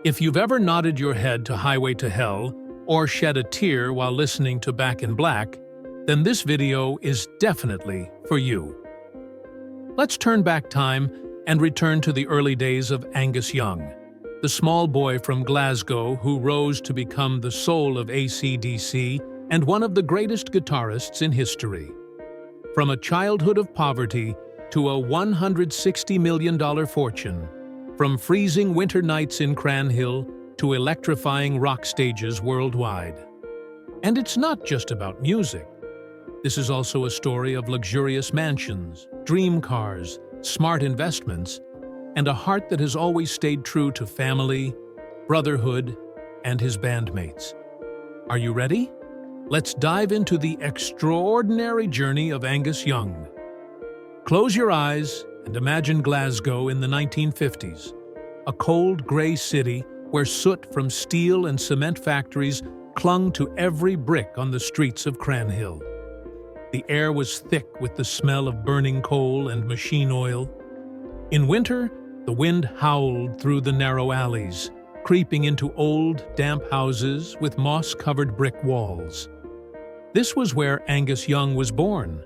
If you've ever nodded your head to Highway to Hell or shed a tear while listening to Back in Black, then this video is definitely for you. Let's turn back time and return to the early days of Angus Young, the small boy from Glasgow who rose to become the soul of AC/DC and one of the greatest guitarists in history. From a childhood of poverty to a $160 million fortune, from freezing winter nights in Cranhill to electrifying rock stages worldwide. And it's not just about music. This is also a story of luxurious mansions, dream cars, smart investments, and a heart that has always stayed true to family, brotherhood, and his bandmates. Are you ready? Let's dive into the extraordinary journey of Angus Young. Close your eyes and imagine Glasgow in the 1950s, a cold, gray city where soot from steel and cement factories clung to every brick on the streets of Cranhill. The air was thick with the smell of burning coal and machine oil. In winter, the wind howled through the narrow alleys, creeping into old, damp houses with moss-covered brick walls. This was where Angus Young was born.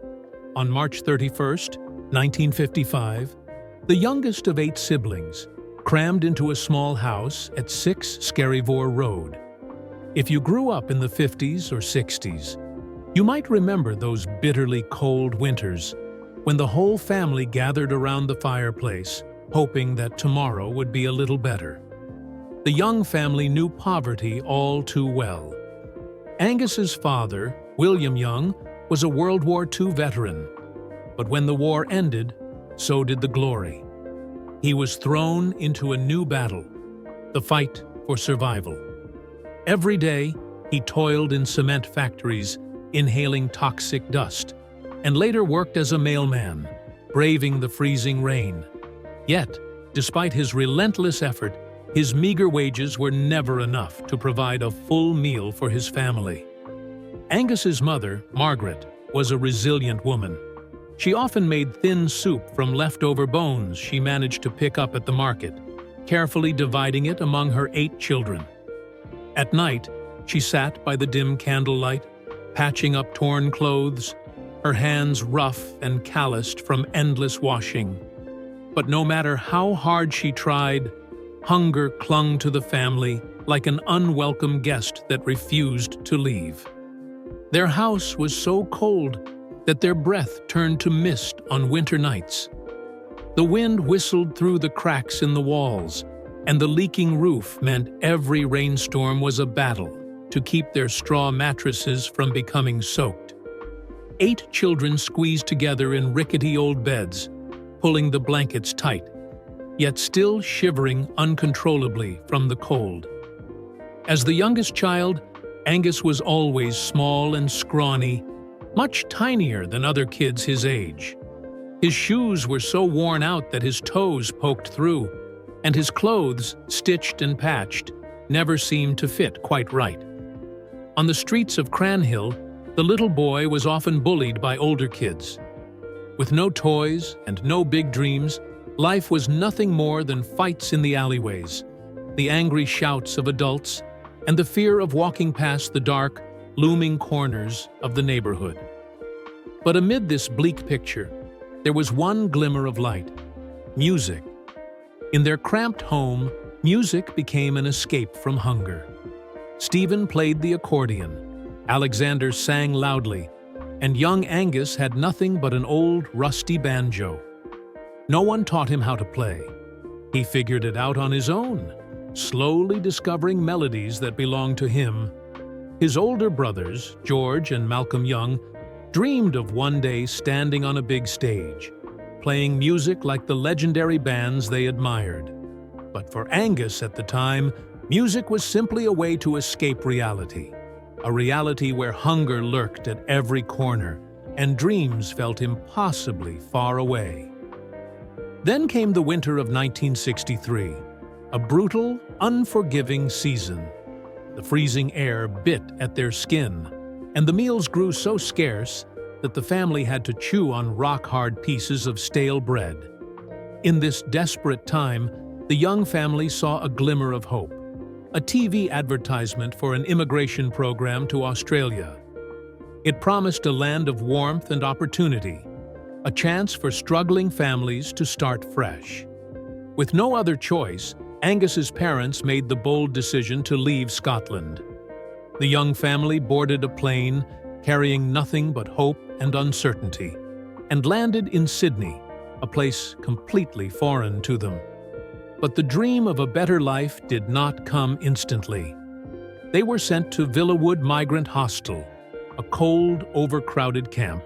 On March 31st, 1955, the youngest of 8 siblings, crammed into a small house at 6 Skerryvore Road. If you grew up in the 50s or 60s, you might remember those bitterly cold winters when the whole family gathered around the fireplace, hoping that tomorrow would be a little better. The Young family knew poverty all too well. Angus's father, William Young, was a World War II veteran. But when the war ended, so did the glory. He was thrown into a new battle, the fight for survival. Every day, he toiled in cement factories, inhaling toxic dust, and later worked as a mailman, braving the freezing rain. Yet, despite his relentless effort, his meager wages were never enough to provide a full meal for his family. Angus's mother, Margaret, was a resilient woman. She often made thin soup from leftover bones she managed to pick up at the market, carefully dividing it among her 8 children. At night, she sat by the dim candlelight, patching up torn clothes, her hands rough and calloused from endless washing. But no matter how hard she tried, hunger clung to the family like an unwelcome guest that refused to leave. Their house was so cold that their breath turned to mist on winter nights. The wind whistled through the cracks in the walls, and the leaking roof meant every rainstorm was a battle to keep their straw mattresses from becoming soaked. 8 children squeezed together in rickety old beds, pulling the blankets tight, yet still shivering uncontrollably from the cold. As the youngest child, Angus was always small and scrawny, much tinier than other kids his age. His shoes were so worn out that his toes poked through, and his clothes, stitched and patched, never seemed to fit quite right. On the streets of Cranhill, the little boy was often bullied by older kids. With no toys and no big dreams, life was nothing more than fights in the alleyways, the angry shouts of adults, and the fear of walking past the dark, looming corners of the neighborhood. But amid this bleak picture, there was one glimmer of light: music. In their cramped home, music became an escape from hunger. Stephen played the accordion, Alexander sang loudly, and young Angus had nothing but an old, rusty banjo. No one taught him how to play. He figured it out on his own, slowly discovering melodies that belonged to him. His older brothers, George and Malcolm Young, dreamed of one day standing on a big stage, playing music like the legendary bands they admired. But for Angus at the time, music was simply a way to escape reality, a reality where hunger lurked at every corner and dreams felt impossibly far away. Then came the winter of 1963, a brutal, unforgiving season. The freezing air bit at their skin, and the meals grew so scarce that the family had to chew on rock-hard pieces of stale bread. In this desperate time, the Young family saw a glimmer of hope. a TV advertisement for an immigration program to Australia. It promised a land of warmth and opportunity, a chance for struggling families to start fresh. With no other choice, Angus's parents made the bold decision to leave Scotland. The young family boarded a plane carrying nothing but hope and uncertainty, and landed in Sydney, a place completely foreign to them. But the dream of a better life did not come instantly. They were sent to Villawood Migrant Hostel, a cold, overcrowded camp,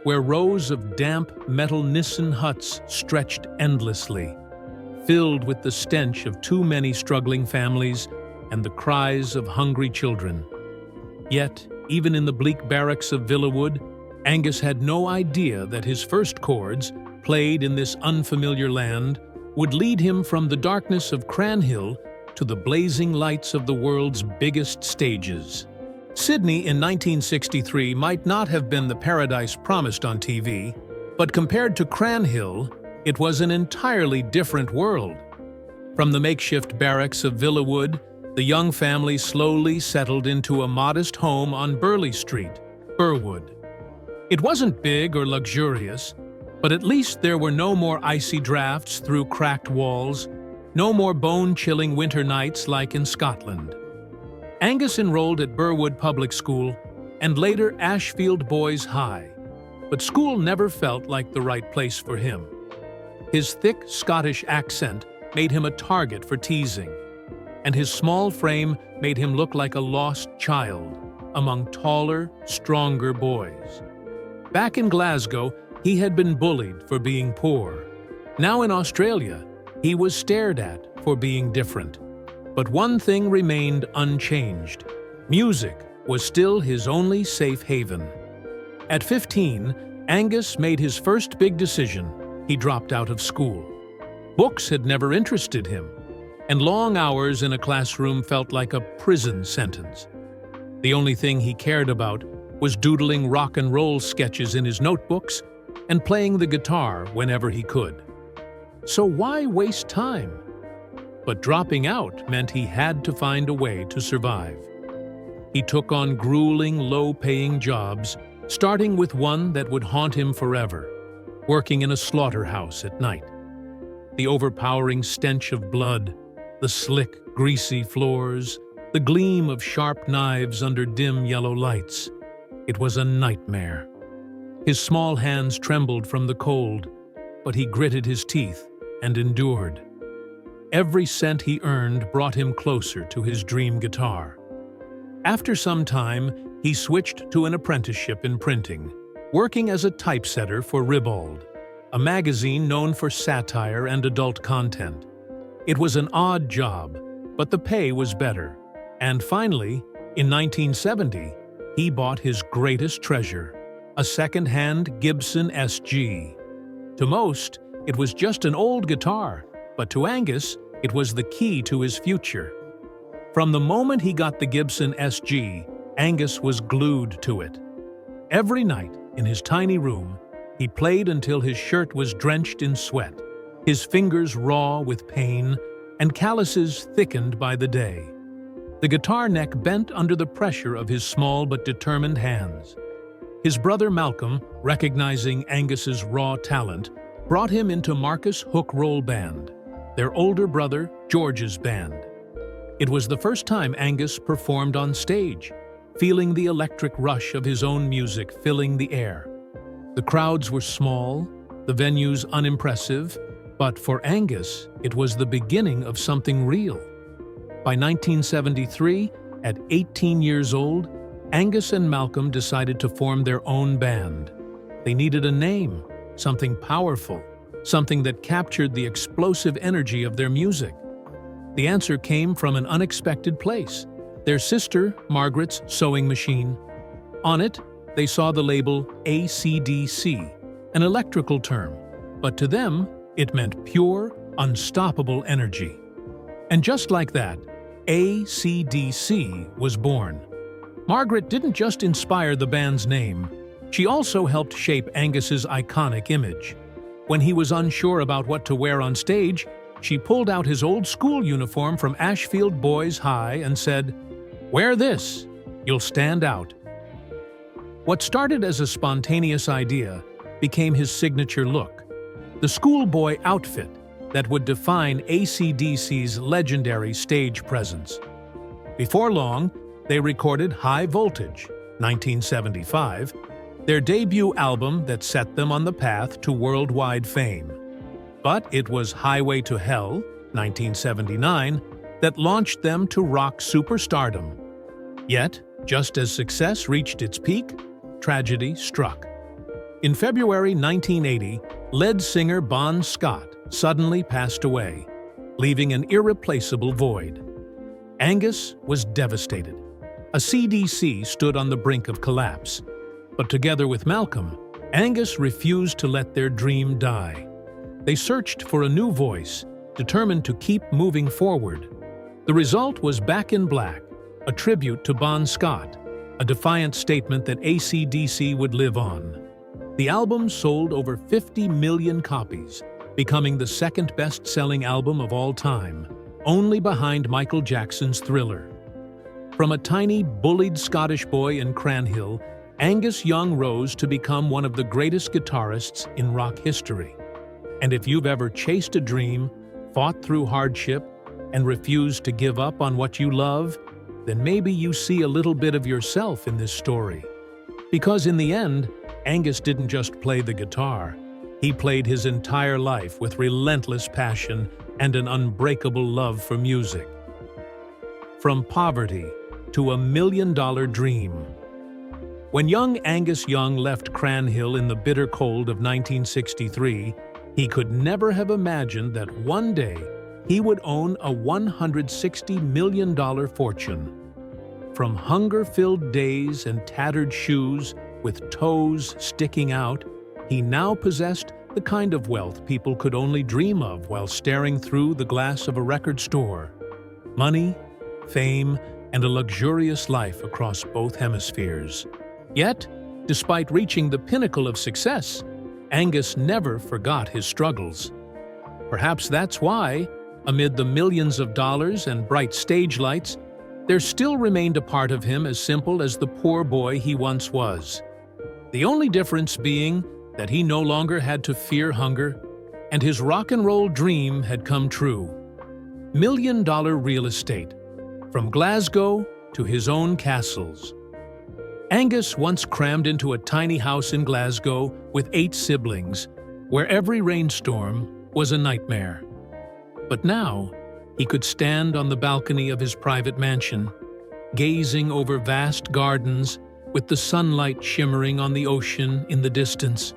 where rows of damp metal Nissen huts stretched endlessly, filled with the stench of too many struggling families and the cries of hungry children. Yet, even in the bleak barracks of Villawood, Angus had no idea that his first chords, played in this unfamiliar land, would lead him from the darkness of Cranhill to the blazing lights of the world's biggest stages. Sydney in 1963 might not have been the paradise promised on TV, but compared to Cranhill, it was an entirely different world. From the makeshift barracks of Villawood, the young family slowly settled into a modest home on Burleigh Street, Burwood. It wasn't big or luxurious, but at least there were no more icy drafts through cracked walls, no more bone-chilling winter nights like in Scotland. Angus enrolled at Burwood Public School and later Ashfield Boys High, but school never felt like the right place for him. His thick Scottish accent made him a target for teasing, and his small frame made him look like a lost child among taller, stronger boys. Back in Glasgow, he had been bullied for being poor. Now in Australia, he was stared at for being different. But one thing remained unchanged. Music was still his only safe haven. At 15, Angus made his first big decision. He dropped out of school. Books had never interested him, and long hours in a classroom felt like a prison sentence. The only thing he cared about was doodling rock and roll sketches in his notebooks and playing the guitar whenever he could. So why waste time? But dropping out meant he had to find a way to survive. He took on grueling, low-paying jobs, starting with one that would haunt him forever, working in a slaughterhouse at night. The overpowering stench of blood, the slick, greasy floors, the gleam of sharp knives under dim yellow lights. It was a nightmare. His small hands trembled from the cold, but he gritted his teeth and endured. Every cent he earned brought him closer to his dream guitar. After some time, he switched to an apprenticeship in printing, working as a typesetter for Ribald, a magazine known for satire and adult content. It was an odd job, but the pay was better. And finally, in 1970, he bought his greatest treasure, a second-hand Gibson SG. To most, it was just an old guitar, but to Angus, it was the key to his future. From the moment he got the Gibson SG, Angus was glued to it. Every night, in his tiny room, he played until his shirt was drenched in sweat, his fingers raw with pain, and calluses thickened by the day. The guitar neck bent under the pressure of his small but determined hands. His brother Malcolm, recognizing Angus's raw talent, brought him into Marcus Hook Roll Band, their older brother George's band. It was the first time Angus performed on stage, feeling the electric rush of his own music filling the air. The crowds were small, the venues unimpressive, but for Angus, it was the beginning of something real. By 1973, at 18 years old, Angus and Malcolm decided to form their own band. They needed a name, something powerful, something that captured the explosive energy of their music. The answer came from an unexpected place, their sister Margaret's sewing machine. On it, they saw the label AC/DC, an electrical term, but to them, it meant pure, unstoppable energy. And just like that, AC/DC was born. Margaret didn't just inspire the band's name, she also helped shape Angus's iconic image. When he was unsure about what to wear on stage, she pulled out his old school uniform from Ashfield Boys High and said, "Wear this, you'll stand out." What started as a spontaneous idea became his signature look, the schoolboy outfit that would define AC/DC's legendary stage presence. Before long, they recorded High Voltage, 1975, their debut album that set them on the path to worldwide fame. But it was Highway to Hell, 1979, that launched them to rock superstardom. Yet, just as success reached its peak, tragedy struck. In February 1980, lead singer Bon Scott suddenly passed away, leaving an irreplaceable void. Angus was devastated. A CDC stood on the brink of collapse. But together with Malcolm, Angus refused to let their dream die. They searched for a new voice, determined to keep moving forward. The result was Back in Black, a tribute to Bon Scott, a defiant statement that AC/DC would live on. The album sold over 50 million copies, becoming the second best-selling album of all time, only behind Michael Jackson's Thriller. From a tiny, bullied Scottish boy in Cranhill, Angus Young rose to become one of the greatest guitarists in rock history. And if you've ever chased a dream, fought through hardship, and refused to give up on what you love, then maybe you see a little bit of yourself in this story. Because in the end, Angus didn't just play the guitar. He played his entire life with relentless passion and an unbreakable love for music. From poverty to $1 million dream. When young Angus Young left Cranhill in the bitter cold of 1963, he could never have imagined that one day he would own a $160 million fortune. From hunger-filled days and tattered shoes with toes sticking out, he now possessed the kind of wealth people could only dream of while staring through the glass of a record store. Money, fame, and a luxurious life across both hemispheres. Yet, despite reaching the pinnacle of success, Angus never forgot his struggles. Perhaps that's why, amid the millions of dollars and bright stage lights, there still remained a part of him as simple as the poor boy he once was. The only difference being that he no longer had to fear hunger, and his rock and roll dream had come true. Million-dollar real estate, from Glasgow to his own castles. Angus once crammed into a tiny house in Glasgow with 8 siblings, where every rainstorm was a nightmare. But now, he could stand on the balcony of his private mansion, gazing over vast gardens with the sunlight shimmering on the ocean in the distance.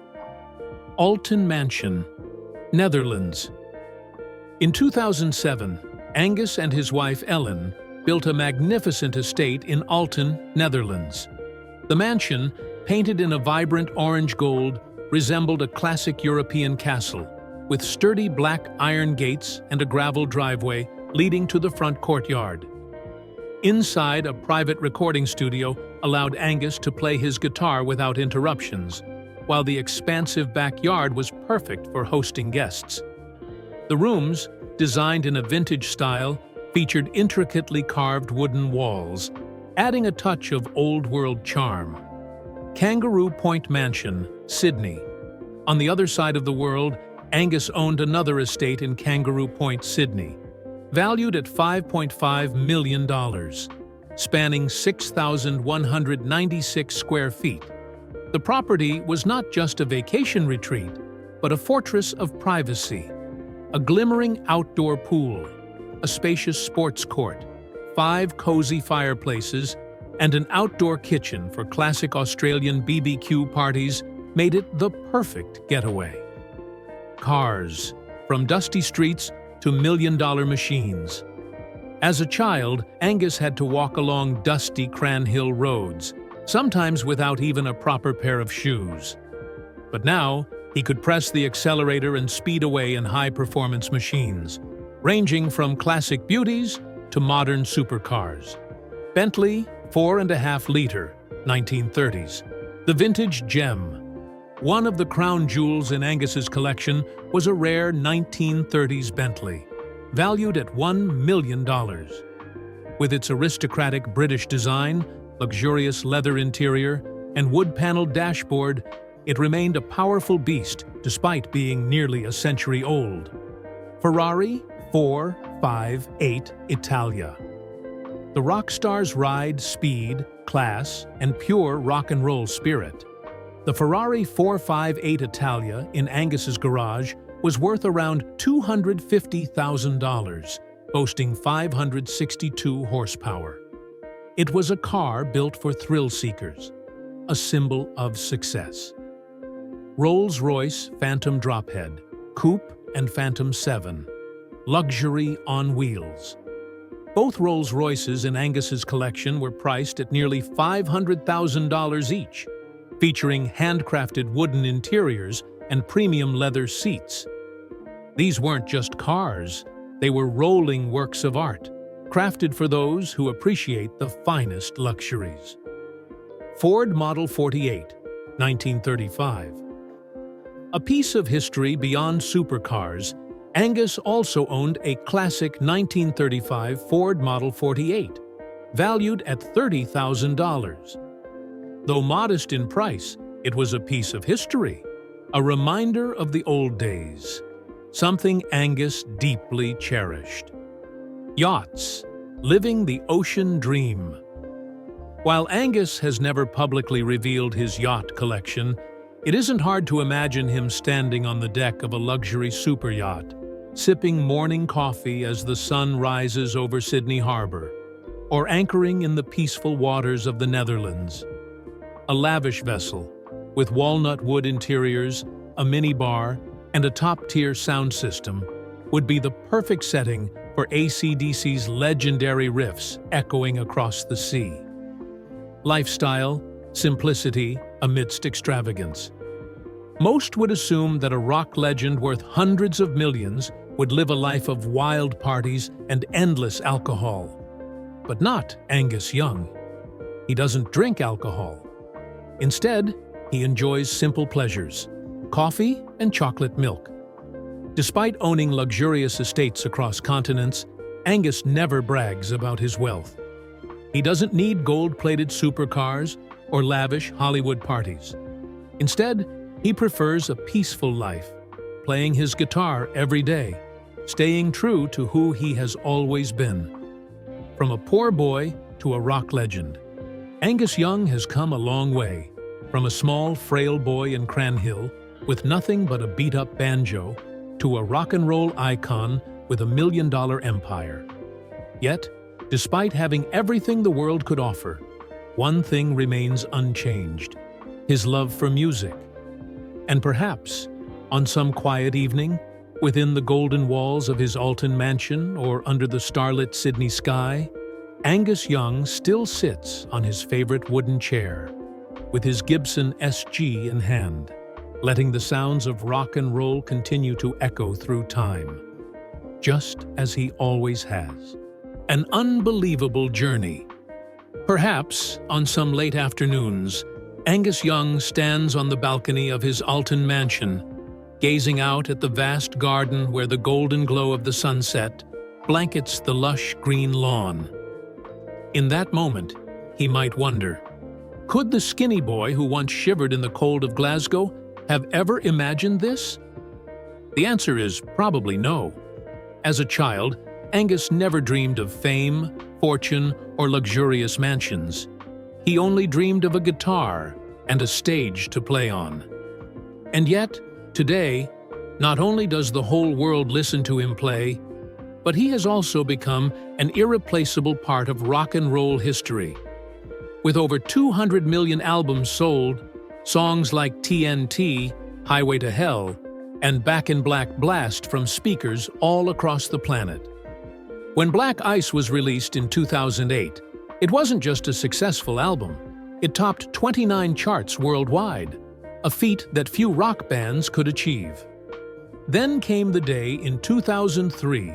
Alton Mansion, Netherlands. In 2007, Angus and his wife Ellen built a magnificent estate in Alton, Netherlands. The mansion, painted in a vibrant orange gold, resembled a classic European castle, with sturdy black iron gates and a gravel driveway leading to the front courtyard. Inside, a private recording studio allowed Angus to play his guitar without interruptions, while the expansive backyard was perfect for hosting guests. The rooms, designed in a vintage style, featured intricately carved wooden walls, adding a touch of old-world charm. Kangaroo Point Mansion, Sydney. On the other side of the world, Angus owned another estate in Kangaroo Point, Sydney, valued at $5.5 million, spanning 6,196 square feet. The property was not just a vacation retreat, but a fortress of privacy. A glimmering outdoor pool, a spacious sports court, 5 cozy fireplaces, and an outdoor kitchen for classic Australian BBQ parties made it the perfect getaway. Cars, from dusty streets to million-dollar machines. As a child, Angus had to walk along dusty Cranhill roads, sometimes without even a proper pair of shoes. But now, he could press the accelerator and speed away in high-performance machines, ranging from classic beauties to modern supercars. Bentley 4.5-liter, 1930s. The vintage gem. One of the crown jewels in Angus's collection was a rare 1930s Bentley, valued at $1 million. With its aristocratic British design, luxurious leather interior, and wood-paneled dashboard, it remained a powerful beast despite being nearly a century old. Ferrari 458 Italia. The rock star's ride, speed, class, and pure rock and roll spirit. The Ferrari 458 Italia in Angus's garage was worth around $250,000, boasting 562 horsepower. It was a car built for thrill seekers, a symbol of success. Rolls-Royce Phantom Drophead, Coupe and Phantom 7, luxury on wheels. Both Rolls-Royces in Angus's collection were priced at nearly $500,000 each, featuring handcrafted wooden interiors and premium leather seats. These weren't just cars, they were rolling works of art, crafted for those who appreciate the finest luxuries. Ford Model 48, 1935. A piece of history beyond supercars, Angus also owned a classic 1935 Ford Model 48, valued at $30,000. Though modest in price, it was a piece of history, a reminder of the old days, something Angus deeply cherished. Yachts, living the ocean dream. While Angus has never publicly revealed his yacht collection, it isn't hard to imagine him standing on the deck of a luxury superyacht, sipping morning coffee as the sun rises over Sydney Harbor, or anchoring in the peaceful waters of the Netherlands. A lavish vessel, with walnut wood interiors, a minibar, and a top-tier sound system, would be the perfect setting for AC/DC's legendary riffs echoing across the sea. Lifestyle, simplicity amidst extravagance. Most would assume that a rock legend worth hundreds of millions would live a life of wild parties and endless alcohol. But not Angus Young. He doesn't drink alcohol. Instead, he enjoys simple pleasures, coffee and chocolate milk. Despite owning luxurious estates across continents, Angus never brags about his wealth. He doesn't need gold-plated supercars or lavish Hollywood parties. Instead, he prefers a peaceful life, playing his guitar every day, staying true to who he has always been. From a poor boy to a rock legend, Angus Young has come a long way, from a small, frail boy in Cranhill with nothing but a beat-up banjo to a rock and roll icon with $1 million empire. Yet, despite having everything the world could offer, one thing remains unchanged: his love for music. And perhaps, on some quiet evening, within the golden walls of his Alton mansion or under the starlit Sydney sky, Angus Young still sits on his favorite wooden chair, with his Gibson SG in hand, letting the sounds of rock and roll continue to echo through time, just as he always has. An unbelievable journey. Perhaps, on some late afternoons, Angus Young stands on the balcony of his Alton mansion, gazing out at the vast garden where the golden glow of the sunset blankets the lush green lawn. In that moment, he might wonder, could the skinny boy who once shivered in the cold of Glasgow have ever imagined this? The answer is probably no. As a child, Angus never dreamed of fame, fortune, or luxurious mansions. He only dreamed of a guitar and a stage to play on. And yet, today, not only does the whole world listen to him play, but he has also become an irreplaceable part of rock and roll history. With over 200 million albums sold, songs like TNT, Highway to Hell, and Back in Black blast from speakers all across the planet. When Black Ice was released in 2008, it wasn't just a successful album. It topped 29 charts worldwide, a feat that few rock bands could achieve. Then came the day in 2003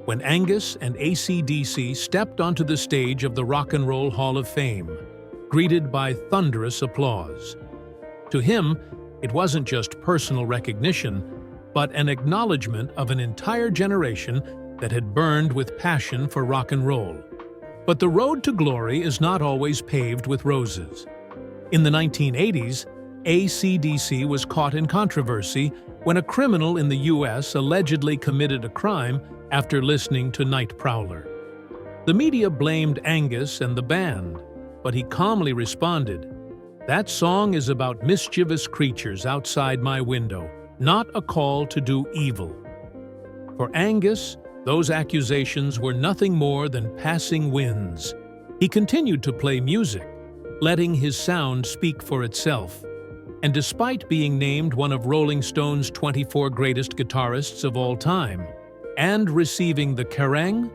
when Angus and AC/DC stepped onto the stage of the Rock and Roll Hall of Fame, greeted by thunderous applause. To him, it wasn't just personal recognition, but an acknowledgement of an entire generation that had burned with passion for rock and roll. But the road to glory is not always paved with roses. In the 1980s, AC/DC was caught in controversy when a criminal in the U.S. allegedly committed a crime after listening to Night Prowler. The media blamed Angus and the band, but he calmly responded, "That song is about mischievous creatures outside my window, not a call to do evil." For Angus, those accusations were nothing more than passing winds. He continued to play music, letting his sound speak for itself. And despite being named one of Rolling Stone's 24 greatest guitarists of all time, and receiving the Kerrang!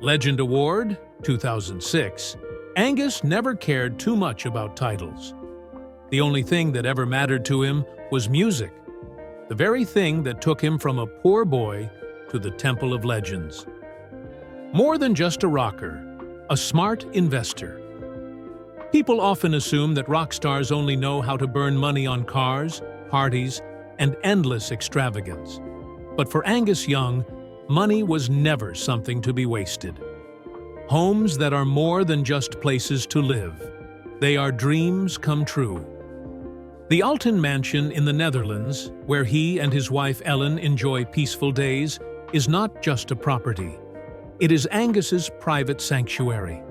Legend Award, 2006, Angus never cared too much about titles. The only thing that ever mattered to him was music, the very thing that took him from a poor boy to the Temple of Legends. More than just a rocker, a smart investor. People often assume that rock stars only know how to burn money on cars, parties, and endless extravagance. But for Angus Young, money was never something to be wasted. Homes that are more than just places to live. They are dreams come true. The Alten Mansion in the Netherlands, where he and his wife Ellen enjoy peaceful days, is not just a property. It is Angus's private sanctuary.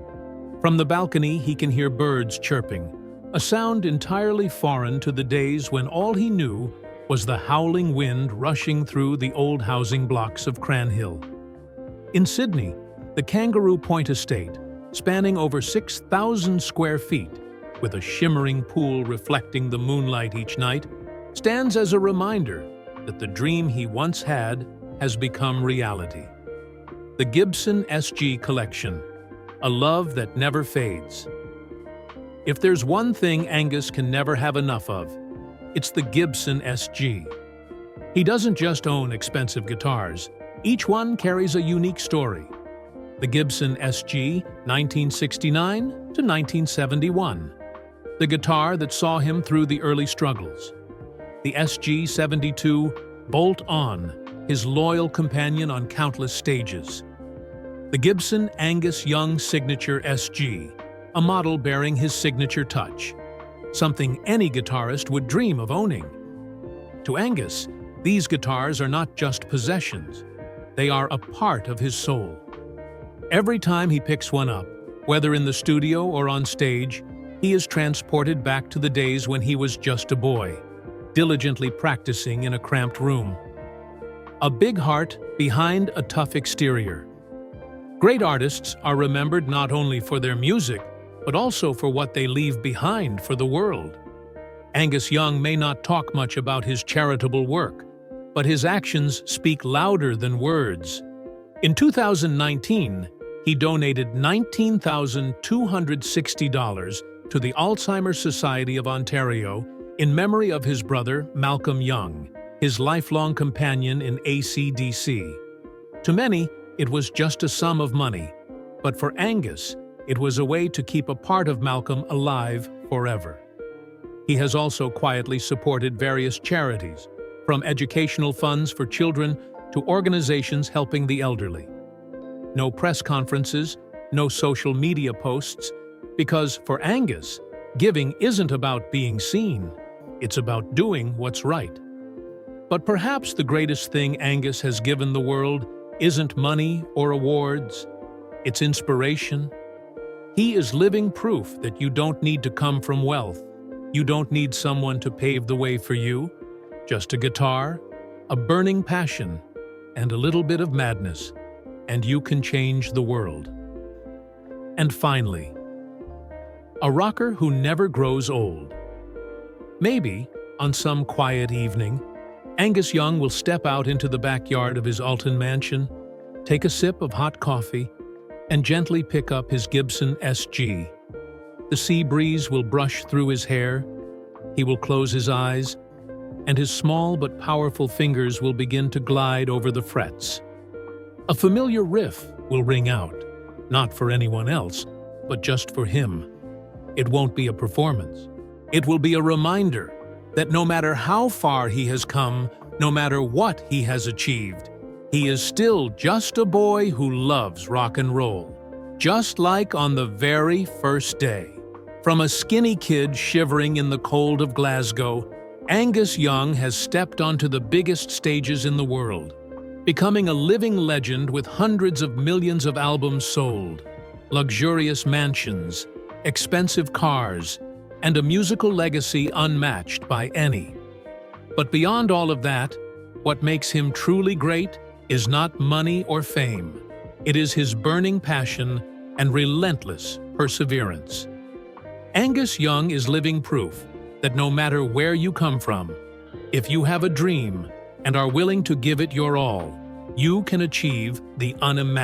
From the balcony, he can hear birds chirping, a sound entirely foreign to the days when all he knew was the howling wind rushing through the old housing blocks of Cranhill. In Sydney, the Kangaroo Point Estate, spanning over 6,000 square feet, with a shimmering pool reflecting the moonlight each night, stands as a reminder that the dream he once had has become reality. The Gibson SG Collection, a love that never fades. If there's one thing Angus can never have enough of, it's the Gibson SG. He doesn't just own expensive guitars. Each one carries a unique story. The Gibson SG, 1969 to 1971. The guitar that saw him through the early struggles. The SG-72, Bolt On, his loyal companion on countless stages. The Gibson Angus Young Signature SG, a model bearing his signature touch, something any guitarist would dream of owning. To Angus, these guitars are not just possessions, they are a part of his soul. Every time he picks one up, whether in the studio or on stage, he is transported back to the days when he was just a boy, diligently practicing in a cramped room. A big heart behind a tough exterior. Great artists are remembered not only for their music, but also for what they leave behind for the world. Angus Young may not talk much about his charitable work, but his actions speak louder than words. In 2019, he donated $19,260 to the Alzheimer's Society of Ontario in memory of his brother, Malcolm Young, his lifelong companion in AC/DC. To many, it was just a sum of money, but for Angus, it was a way to keep a part of Malcolm alive forever. He has also quietly supported various charities, from educational funds for children to organizations helping the elderly. No press conferences, no social media posts, because for Angus, giving isn't about being seen, it's about doing what's right. But perhaps the greatest thing Angus has given the world isn't money or awards, it's inspiration. He is living proof that you don't need to come from wealth. You don't need someone to pave the way for you. Just a guitar, a burning passion, and a little bit of madness, and you can change the world. And finally, a rocker who never grows old. Maybe, on some quiet evening, Angus Young will step out into the backyard of his Alten Mansion, take a sip of hot coffee, and gently pick up his Gibson SG. The sea breeze will brush through his hair, he will close his eyes, and his small but powerful fingers will begin to glide over the frets. A familiar riff will ring out, not for anyone else, but just for him. It won't be a performance. It will be a reminder that no matter how far he has come, no matter what he has achieved, he is still just a boy who loves rock and roll, just like on the very first day. From a skinny kid shivering in the cold of Glasgow, Angus Young has stepped onto the biggest stages in the world, becoming a living legend with hundreds of millions of albums sold, luxurious mansions, expensive cars, and a musical legacy unmatched by any. But beyond all of that, what makes him truly great is not money or fame. It is his burning passion and relentless perseverance. Angus Young is living proof that no matter where you come from, if you have a dream and are willing to give it your all, you can achieve the unimaginable.